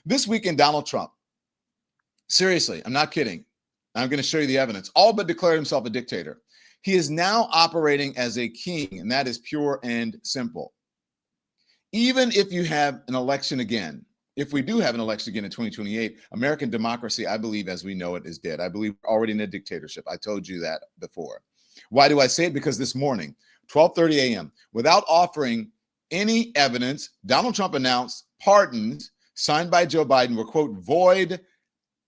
This weekend, Donald Trump, seriously, I'm not kidding. I'm going to show you the evidence, all but declared himself a dictator. He is now operating as a king, and that is pure and simple. Even if you have an election again, if we do have an election again in 2028, American democracy, I believe as we know it, is dead. I believe we're already in a dictatorship. I told you that before. Why do I say it? Because this morning, 12:30 a.m., without offering any evidence, Donald Trump announced pardons signed by Joe Biden were, quote, void,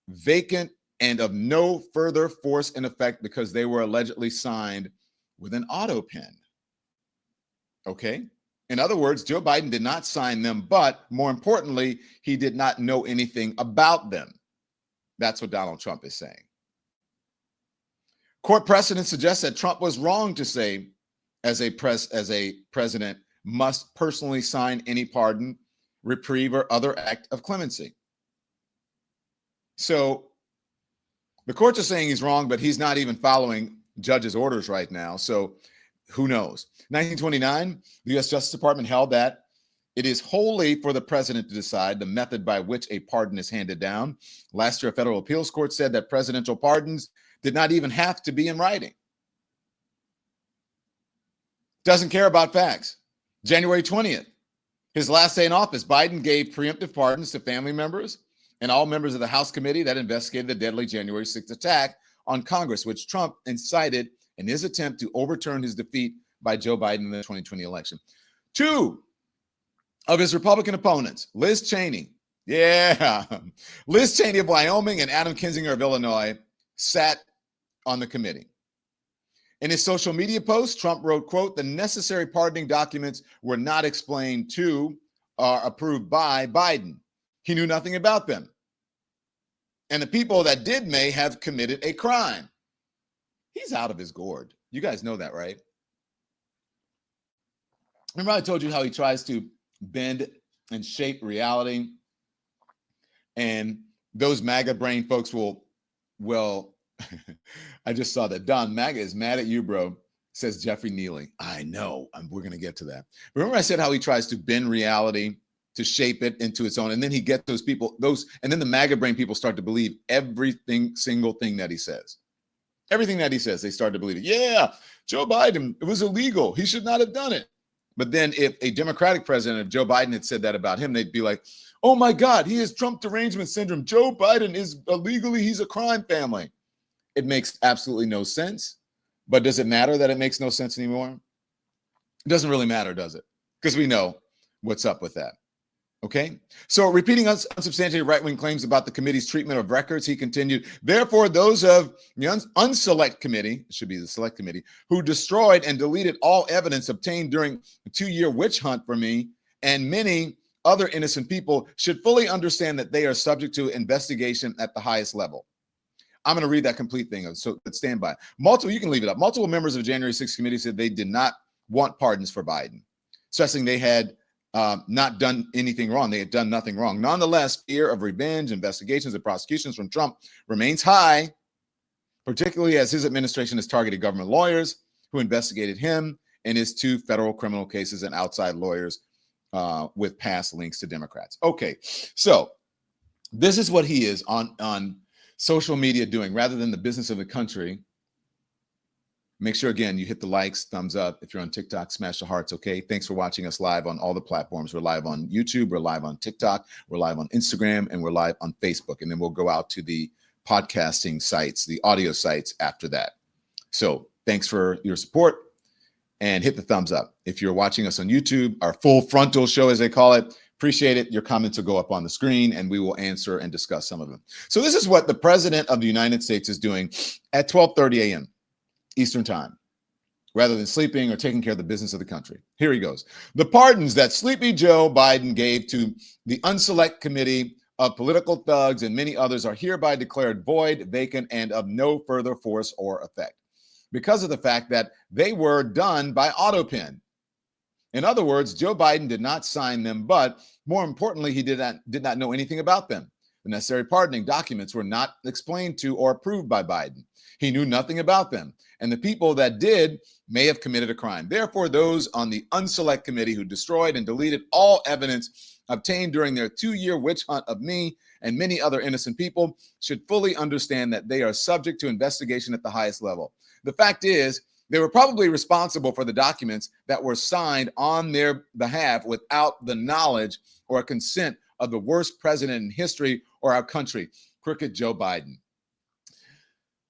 vacant, and of no further force in effect because they were allegedly signed with an auto pen. Okay? In other words, Joe Biden did not sign them, but more importantly, he did not know anything about them. That's what Donald Trump is saying. Court precedent suggests that Trump was wrong to say, as a president, must personally sign any pardon, reprieve, or other act of clemency. So the courts are saying he's wrong, but he's not even following judges' orders right now. So who knows? 1929, the U.S. Justice Department held that it is wholly for the president to decide the method by which a pardon is handed down. Last year, a federal appeals court said that presidential pardons did not even have to be in writing. Doesn't care about facts. January 20th, his last day in office, Biden gave preemptive pardons to family members and all members of the House committee that investigated the deadly January 6th attack on Congress, which Trump incited in his attempt to overturn his defeat by Joe Biden in the 2020 election. Two of his Republican opponents, Liz Cheney, Liz Cheney of Wyoming and Adam Kinzinger of Illinois, sat on the committee. In his social media post, Trump wrote, quote, the necessary pardoning documents were not explained to or approved by Biden. He knew nothing about them. And the people that did may have committed a crime. He's out of his gourd. You guys know that, right? Remember I told you how he tries to bend and shape reality? And those MAGA brain folks will I just saw that. Don, MAGA is mad at you, bro, says Jeffrey Neely. I know. We're going to get to that. Remember I said how he tries to bend reality to shape it into its own. And then he gets those people, and then the MAGA brain people start to believe single thing that he says. Everything that he says, they start to believe it. Yeah, Joe Biden, it was illegal. He should not have done it. But then if a Democratic president, if Joe Biden had said that about him, they'd be like, oh my God, he has Trump derangement syndrome. Joe Biden is illegally, he's a crime family. It makes absolutely no sense. But does it matter that it makes no sense anymore? It doesn't really matter, does it? Because we know what's up with that. Okay, so repeating unsubstantiated right-wing claims about the committee's treatment of records, he continued, therefore, those of the unselect committee, it should be the select committee, who destroyed and deleted all evidence obtained during a 2-year witch hunt for me and many other innocent people should fully understand that they are subject to investigation at the highest level. I'm going to read that complete thing, so stand by. You can leave it up. Multiple members of the January 6th committee said they did not want pardons for Biden, stressing they had not done anything wrong. They had done nothing wrong. Nonetheless, fear of revenge, investigations, and prosecutions from Trump remains high, particularly as his administration has targeted government lawyers who investigated him and his 2 federal criminal cases and outside lawyers with past links to Democrats. Okay, so this is what he is on social media doing rather than the business of the country. Make sure, again, you hit the likes, thumbs up. If you're on TikTok, smash the hearts, okay? Thanks for watching us live on all the platforms. We're live on YouTube, we're live on TikTok, we're live on Instagram, and we're live on Facebook. And then we'll go out to the podcasting sites, the audio sites after that. So thanks for your support and hit the thumbs up. If you're watching us on YouTube, our full frontal show, as they call it, appreciate it. Your comments will go up on the screen and we will answer and discuss some of them. So this is what the President of the United States is doing at 12:30 a.m. Eastern time, rather than sleeping or taking care of the business of the country. Here he goes. The pardons that Sleepy Joe Biden gave to the unselect committee of political thugs and many others are hereby declared void, vacant, and of no further force or effect because of the fact that they were done by auto pen. In other words, Joe Biden did not sign them, but more importantly, he did not know anything about them. The necessary pardoning documents were not explained to or approved by Biden. He knew nothing about them, and the people that did may have committed a crime. Therefore, those on the unselect committee who destroyed and deleted all evidence obtained during their 2-year witch hunt of me and many other innocent people should fully understand that they are subject to investigation at the highest level. The fact is, they were probably responsible for the documents that were signed on their behalf without the knowledge or consent of the worst president in history or our country, crooked Joe Biden.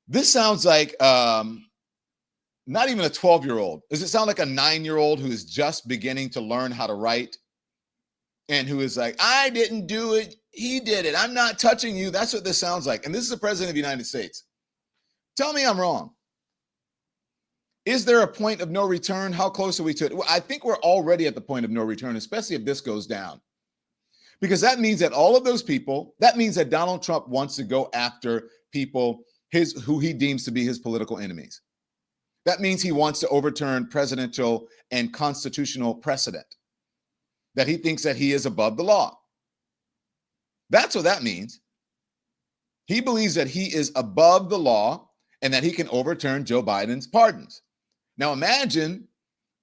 This sounds like not even a 12-year-old. Does it sound like a 9-year-old who is just beginning to learn how to write and who is like, I didn't do it, he did it, I'm not touching you? That's what this sounds like. And this is the president of the United States. Tell me I'm wrong. Is there a point of no return? How close are we to it? Well, I think we're already at the point of no return, especially if this goes down. Because that means that all of those people, that means that Donald Trump wants to go after people who he deems to be his political enemies. That means he wants to overturn presidential and constitutional precedent, that he thinks that he is above the law. That's what that means. He believes that he is above the law and that he can overturn Joe Biden's pardons. Now imagine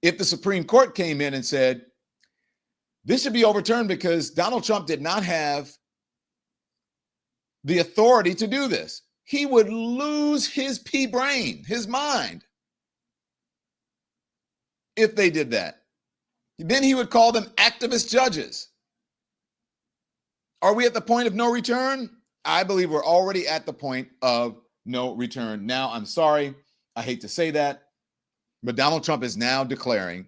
if the Supreme Court came in and said, this should be overturned because Donald Trump did not have the authority to do this. He would lose his pea brain, his mind, if they did that. Then he would call them activist judges. Are we at the point of no return? I believe we're already at the point of no return. Now, I'm sorry, I hate to say that, but Donald Trump is now declaring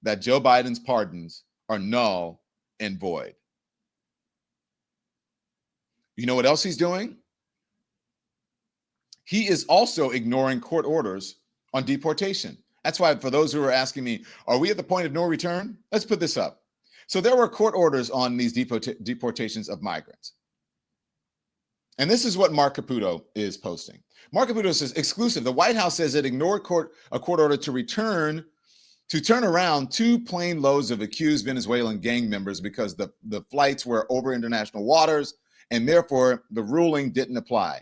that Joe Biden's pardons are null and void. You know what else he's doing? He is also ignoring court orders on deportation. That's why, for those who are asking me, are we at the point of no return? Let's put this up. So there were court orders on these deportations of migrants. And this is what Mark Caputo is posting. Mark Caputo says, exclusive, the White House says it ignored a court order to turn around 2 plane loads of accused Venezuelan gang members because the flights were over international waters, and therefore the ruling didn't apply.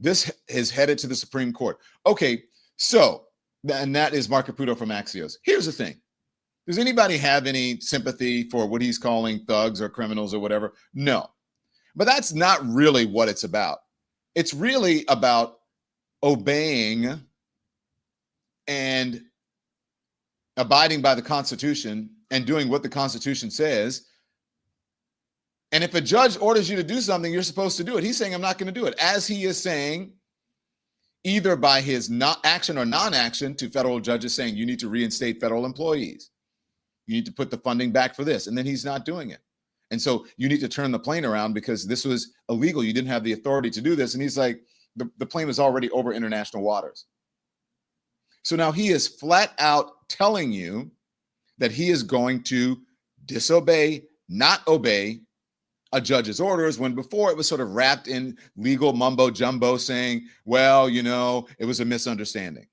This is headed to the Supreme Court. Okay, so, and that is Mark Caputo from Axios. Here's the thing. Does anybody have any sympathy for what he's calling thugs or criminals or whatever? No. But that's not really what it's about. It's really about obeying and abiding by the Constitution and doing what the Constitution says. And if a judge orders you to do something, you're supposed to do it. He's saying, I'm not going to do it. As he is saying, either by his not action or non-action to federal judges saying, you need to reinstate federal employees. You need to put the funding back for this. And then he's not doing it. And so you need to turn the plane around because this was illegal. You didn't have the authority to do this. And he's like, the plane was already over international waters. So now he is flat out telling you that he is going to disobey, not obey a judge's orders, when before it was sort of wrapped in legal mumbo jumbo saying, well, you know, it was a misunderstanding.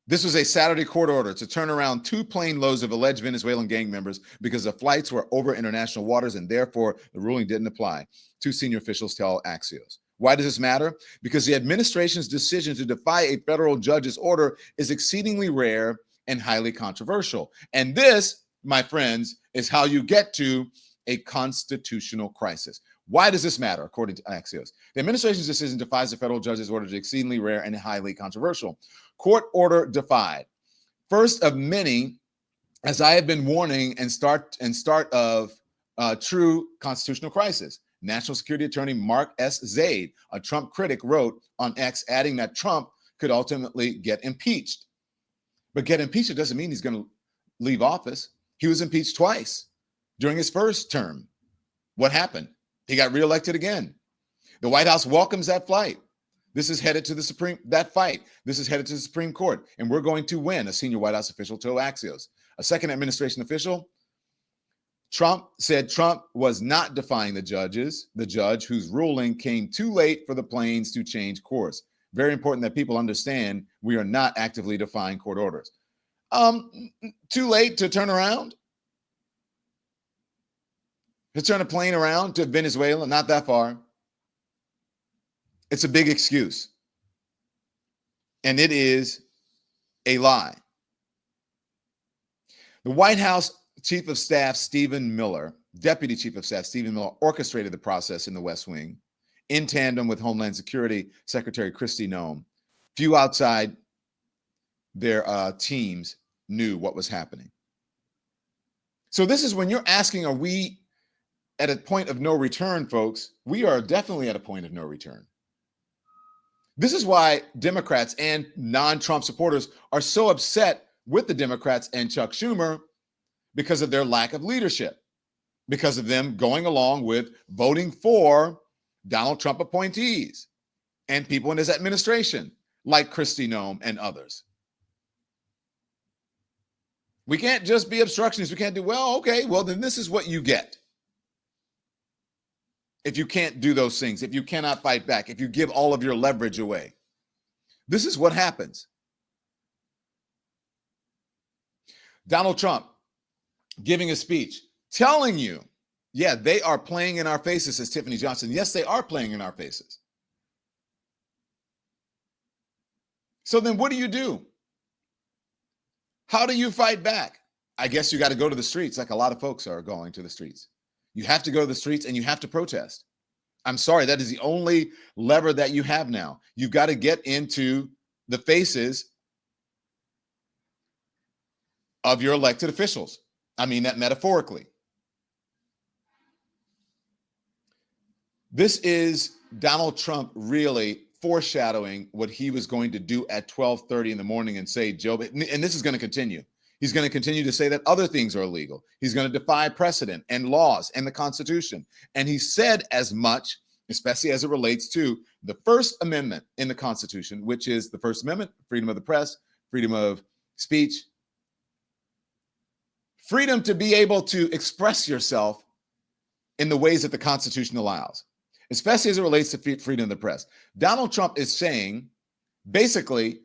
This was a Saturday court order to turn around 2 plane loads of alleged Venezuelan gang members because the flights were over international waters and therefore the ruling didn't apply. 2 senior officials tell Axios. Why does this matter? Because the administration's decision to defy a federal judge's order is exceedingly rare and highly controversial. And this, my friends, is how you get to a constitutional crisis. Why does this matter, according to Axios? The administration's decision defies the federal judge's order is exceedingly rare and highly controversial. Court order defied. First of many, as I have been warning, and start of true constitutional crisis. National Security Attorney Mark S. Zaid, a Trump critic, wrote on X, adding that Trump could ultimately get impeached. But get impeached, it doesn't mean he's going to leave office. He was impeached twice during his first term. What happened? He got reelected again. The White House welcomes that fight. This is headed to the Supreme Court, and we're going to win, a senior White House official told Axios. A second administration official, Trump said Trump was not defying the judge whose ruling came too late for the planes to change course. Very important that people understand we are not actively defying court orders. Too late to turn around? to turn a plane around to Venezuela, not that far. It's a big excuse. And it is a lie. The White House Chief of Staff, Stephen Miller, Deputy Chief of Staff, Stephen Miller, orchestrated the process in the West Wing in tandem with Homeland Security Secretary Kristi Noem. Few outside their teams knew what was happening. So this is when you're asking, are we at a point of no return, folks? We are definitely at a point of no return. This is why Democrats and non-Trump supporters are so upset with the Democrats and Chuck Schumer, because of their lack of leadership, because of them going along with voting for Donald Trump appointees and people in his administration, like Kristi Noem and others. We can't just be obstructionists. We can't do, well, okay, well, then this is what you get. If you can't do those things, if you cannot fight back, if you give all of your leverage away, this is what happens. Donald Trump giving a speech, telling you, yeah, they are playing in our faces, says Tiffany Johnson. Yes, they are playing in our faces. So then what do? How do you fight back? I guess you got to go to the streets, like a lot of folks are going to the streets. You have to go to the streets and you have to protest. I'm sorry, that is the only lever that you have now. You've got to get into the faces of your elected officials. I mean that metaphorically. This is Donald Trump really foreshadowing what he was going to do at 12:30 in the morning and say, Joe, and this is going to continue. He's going to continue to say that other things are illegal. He's going to defy precedent and laws and the Constitution. And he said as much, especially as it relates to the First Amendment in the Constitution, which is the First Amendment, freedom of the press, freedom of speech, freedom to be able to express yourself in the ways that the Constitution allows, especially as it relates to freedom of the press. Donald Trump is saying, basically,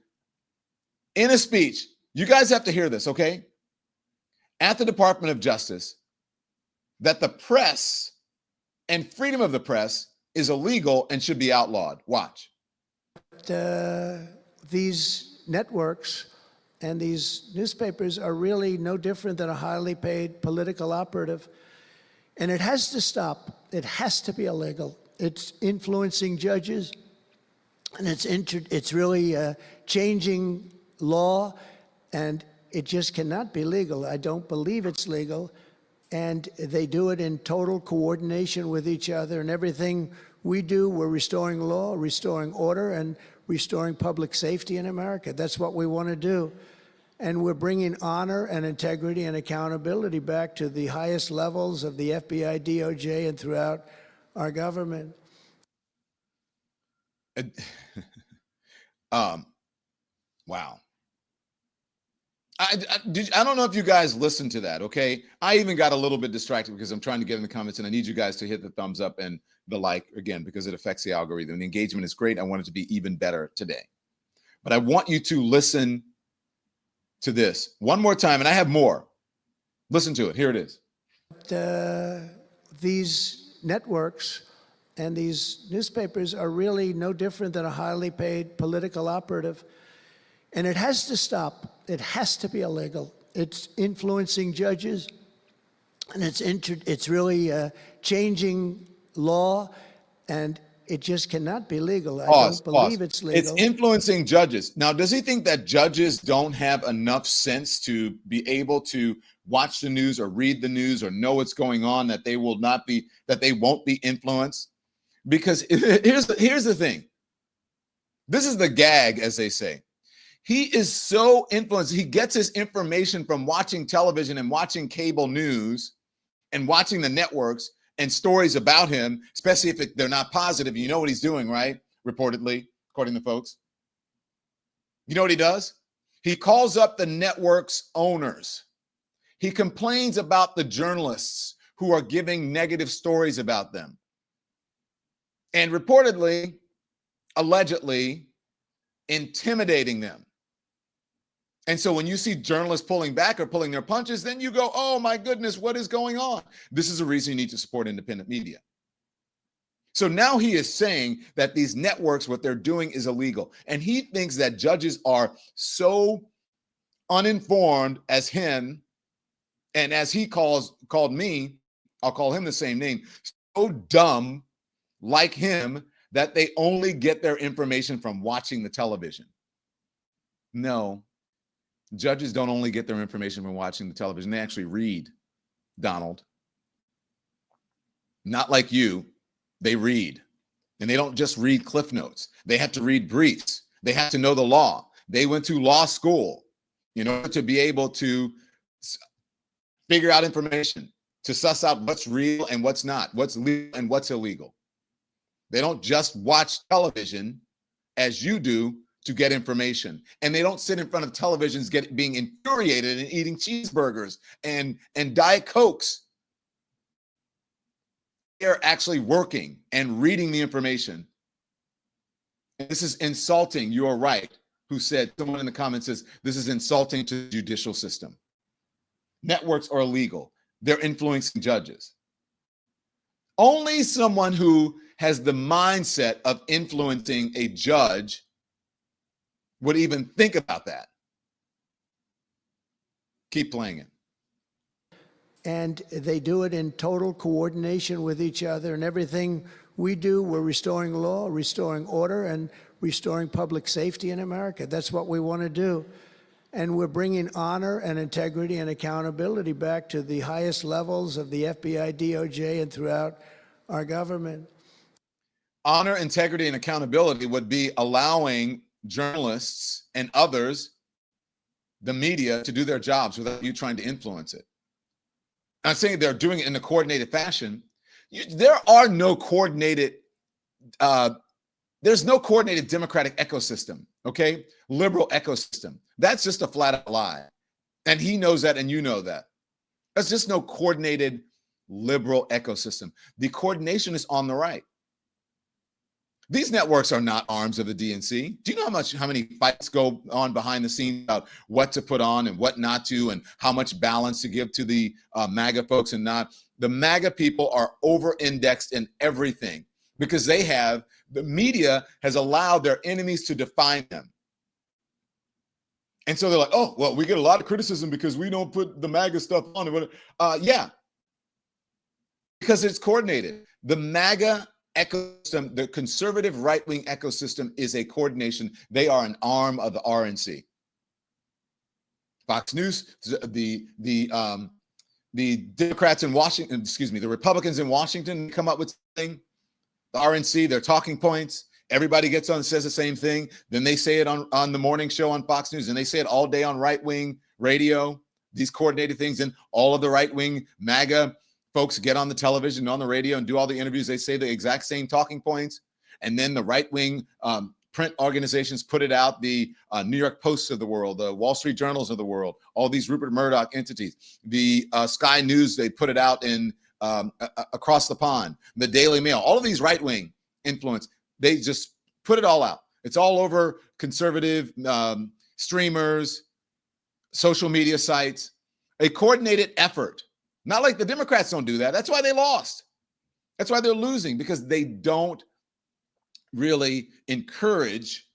in a speech, you guys have to hear this, okay? At the Department of Justice, that the press and freedom of the press is illegal and should be outlawed. Watch. These networks and these newspapers are really no different than a highly paid political operative. And it has to stop. It has to be illegal. It's influencing judges, and it's really changing law, and it just cannot be legal. I don't believe it's legal. And they do it in total coordination with each other. And everything we do, we're restoring law, restoring order, and restoring public safety in America. That's what we want to do. And we're bringing honor and integrity and accountability back to the highest levels of the FBI, DOJ, and throughout our government. Wow. I don't know if you guys listened to that, okay? I even got a little bit distracted because I'm trying to get in the comments, and I need you guys to hit the thumbs up and the like, again, because it affects the algorithm. The engagement is great. I want it to be even better today. But I want you to listen to this one more time, and I have more. Listen to it. Here it is. These networks and these newspapers are really no different than a highly paid political operative. And it has to stop. It has to be illegal. It's influencing judges, and it's really changing law, and it just cannot be legal. I don't believe it's legal. It's influencing judges. Now, does he think that judges don't have enough sense to be able to watch the news or read the news or know what's going on, that they won't be influenced? Because here's the thing. This is the gag, as they say. He is so influenced. He gets his information from watching television and watching cable news and watching the networks and stories about him, especially if they're not positive. You know what he's doing, right? Reportedly, according to folks. You know what he does? He calls up the network's owners. He complains about the journalists who are giving negative stories about them. And reportedly, allegedly, intimidating them. And so when you see journalists pulling back or pulling their punches, then you go, oh my goodness, what is going on? This is a reason you need to support independent media. So now he is saying that these networks, what they're doing is illegal. And he thinks that judges are so uninformed as him, and as he called me, I'll call him the same name, so dumb like him that they only get their information from watching the television. No, judges don't only get their information from watching the television. They actually read, Donald. Not like you. They read. And they don't just read Cliff Notes. They have to read briefs. They have to know the law. They went to law school in order to be able to figure out information, to suss out what's real and what's not, what's legal and what's illegal. They don't just watch television as you do to get information. And they don't sit in front of televisions being infuriated and eating cheeseburgers and Diet Cokes. They're actually working and reading the information. And this is insulting. You're right. Who said, someone in the comments says, this is insulting to the judicial system. Networks are illegal. They're influencing judges. Only someone who has the mindset of influencing a judge would even think about that. Keep playing it. And they do it in total coordination with each other. And everything we do, we're restoring law, restoring order, and restoring public safety in America. That's what we want to do. And we're bringing honor and integrity and accountability back to the highest levels of the FBI, DOJ, and throughout our government. Honor, integrity, and accountability would be allowing journalists and others, the media, to do their jobs without you trying to influence it. I'm saying they're doing it in a coordinated fashion. There are no coordinated, there's no coordinated democratic ecosystem, okay? Liberal ecosystem. That's just a flat out lie. And he knows that, and you know that. There's just no coordinated liberal ecosystem. The coordination is on the right. These networks are not arms of the DNC. Do you know how many fights go on behind the scenes about what to put on and what not to, and how much balance to give to the MAGA folks and not? The MAGA people are over-indexed in everything because the media has allowed their enemies to define them. And so they're like, oh, well, we get a lot of criticism because we don't put the MAGA stuff on. Yeah, because it's coordinated. The MAGA ecosystem, the conservative right-wing ecosystem, is a coordination. They are an arm of the RNC. Fox News, the Democrats in Washington, the Republicans in Washington come up with something. The RNC, their talking points. Everybody gets on and says the same thing. Then they say it on the morning show on Fox News, and they say it all day on right-wing radio, these coordinated things. And all of the right-wing MAGA folks get on the television, on the radio, and do all the interviews. They say the exact same talking points. And then the right-wing print organizations put it out, the New York Posts of the world, the Wall Street Journals of the world, all these Rupert Murdoch entities. The Sky News, they put it out in across the pond. The Daily Mail, all of these right-wing influence, they just put it all out. It's all over conservative streamers, social media sites, a coordinated effort. Not like the Democrats don't do that. That's why they lost. That's why they're losing, because they don't really encourage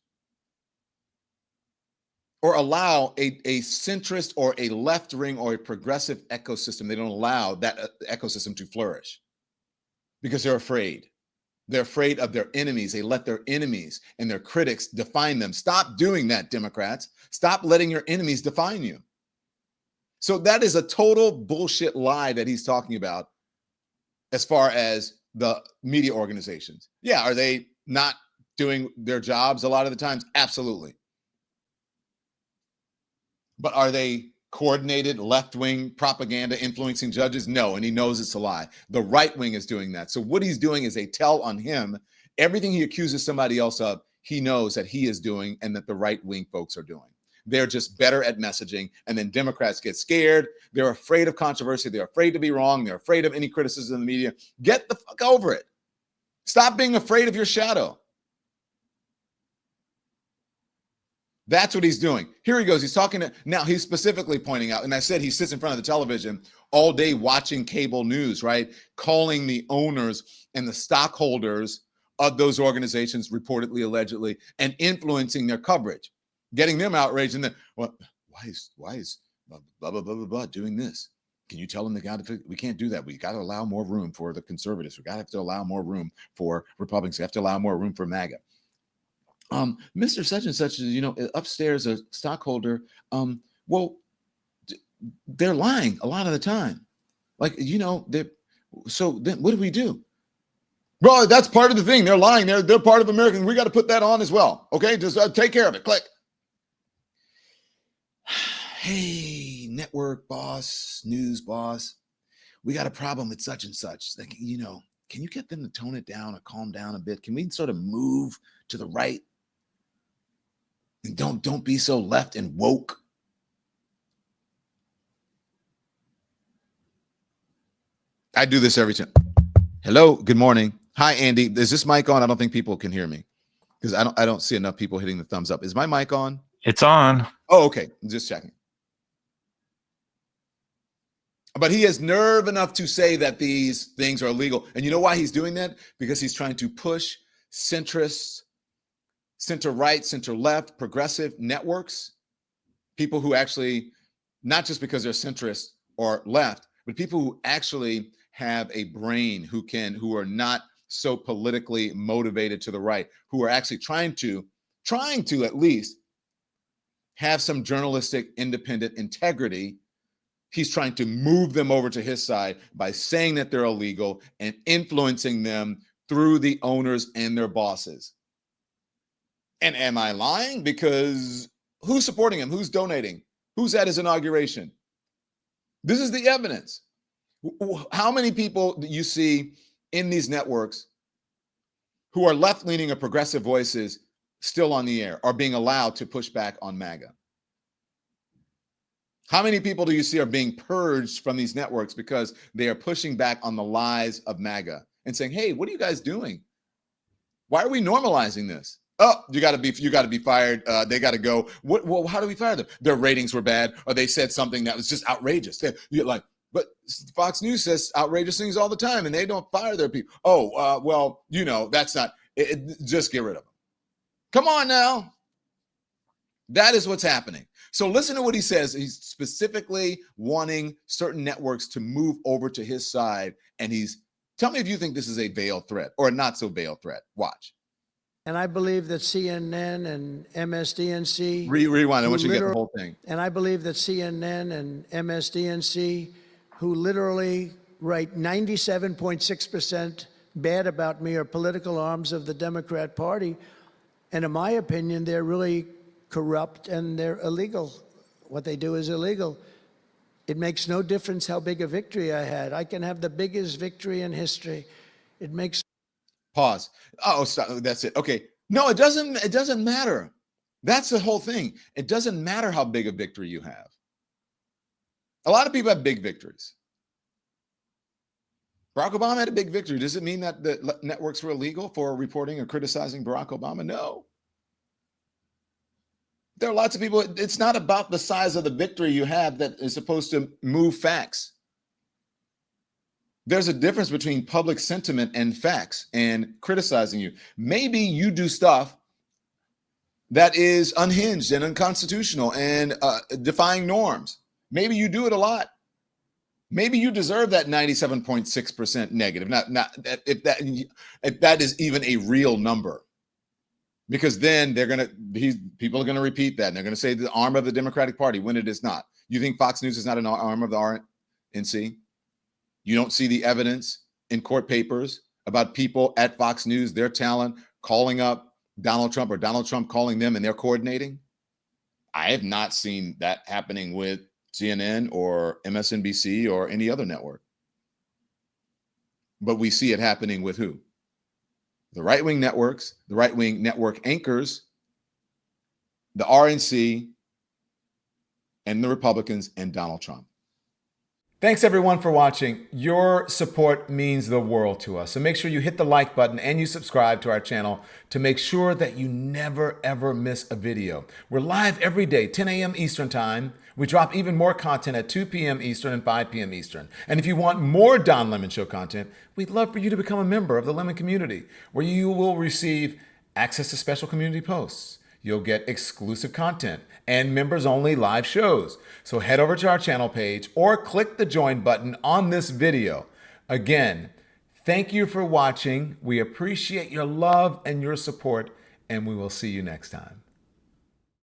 or allow a centrist or a left wing or a progressive ecosystem. They don't allow that ecosystem to flourish because they're afraid. They're afraid of their enemies. They let their enemies and their critics define them. Stop doing that, Democrats. Stop letting your enemies define you. So that is a total bullshit lie that he's talking about as far as the media organizations. Yeah, are they not doing their jobs a lot of the times? Absolutely. But are they coordinated left-wing propaganda influencing judges? No, and he knows it's a lie. The right wing is doing that. So what he's doing is a tell on him. Everything he accuses somebody else of, he knows that he is doing and that the right-wing folks are doing. They're just better at messaging. And then Democrats get scared. They're afraid of controversy. They're afraid to be wrong. They're afraid of any criticism in the media. Get the fuck over it. Stop being afraid of your shadow. That's what he's doing. Here he goes. He's talking to, now he's specifically pointing out, and I said he sits in front of the television all day watching cable news, right? Calling the owners and the stockholders of those organizations, reportedly, allegedly, and influencing their coverage, getting them outraged. And then, well, why is blah, blah, blah, blah, blah doing this? Can you tell them we can't do that. We got to allow more room for the conservatives. We got to have to allow more room for Republicans. We have to allow more room for MAGA. Mr. Such and such, upstairs, a stockholder. Well, they're lying a lot of the time. Like, so then what do we do? Bro, that's part of the thing. They're lying. They're part of Americans. We got to put that on as well. Okay, just take care of it. Click. Hey, network boss, news boss, we got a problem with such and such. Like, can you get them to tone it down or calm down a bit? Can we sort of move to the right? And don't be so left and woke. I do this every time. Hello, good morning. Hi, Andy. Is this mic on? I don't think people can hear me because I don't see enough people hitting the thumbs up. Is my mic on? It's on. Oh, okay. Just checking. But he has nerve enough to say that these things are illegal. And you know why he's doing that? Because he's trying to push centrists, center right, center left, progressive networks, people who actually, not just because they're centrist or left, but people who actually have a brain, who are not so politically motivated to the right, who are actually trying to at least have some journalistic independent integrity. He's trying to move them over to his side by saying that they're illegal and influencing them through the owners and their bosses. And am I lying? Because who's supporting him? Who's donating? Who's at his inauguration? This is the evidence. How many people do you see in these networks who are left-leaning or progressive voices still on the air, are being allowed to push back on MAGA? How many people do you see are being purged from these networks because they are pushing back on the lies of MAGA and saying, hey, what are you guys doing? Why are we normalizing this? Oh, you got to be fired. They got to go. Well, how do we fire them? Their ratings were bad, or they said something that was just outrageous. You're like, but Fox News says outrageous things all the time, and they don't fire their people. Oh, well, that's not it. Just get rid of them. Come on now. That is what's happening. So listen to what he says. He's specifically wanting certain networks to move over to his side. And tell me if you think this is a veiled threat or a not so veiled threat. Watch. And I believe that CNN and MSDNC. Rewind. I want you to get the whole thing. And I believe that CNN and MSDNC, who literally write 97.6% bad about me, are political arms of the Democrat Party. And in my opinion, they're really corrupt and they're illegal. What they do is illegal. It makes no difference how big a victory I had. I can have the biggest victory in history. It makes. Pause. Oh, stop. That's it. Okay. No, it doesn't matter. That's the whole thing. It doesn't matter how big a victory you have. A lot of people have big victories. Barack Obama had a big victory. Does it mean that the networks were illegal for reporting or criticizing Barack Obama? No. There are lots of people. It's not about the size of the victory you have that is supposed to move facts. There's a difference between public sentiment and facts and criticizing you. Maybe you do stuff that is unhinged and unconstitutional and defying norms. Maybe you do it a lot. Maybe you deserve that 97.6% negative. Not if that is even a real number. Because then people are gonna repeat that, and they're gonna say the arm of the Democratic Party when it is not. You think Fox News is not an arm of the RNC? You don't see the evidence in court papers about people at Fox News, their talent, calling up Donald Trump or Donald Trump calling them and they're coordinating? I have not seen that happening with CNN or MSNBC or any other network. But we see it happening with who? The right-wing networks, the right-wing network anchors, the RNC, and the Republicans and Donald Trump. Thanks everyone for watching. Your support means the world to us. So make sure you hit the like button and you subscribe to our channel to make sure that you never ever miss a video. We're live every day, 10 a.m. Eastern time. We drop even more content at 2 p.m. Eastern and 5 p.m. Eastern. And if you want more Don Lemon Show content, we'd love for you to become a member of the Lemon community, where you will receive access to special community posts. You'll get exclusive content and members-only live shows. So head over to our channel page or click the join button on this video. Again, thank you for watching. We appreciate your love and your support, and we will see you next time.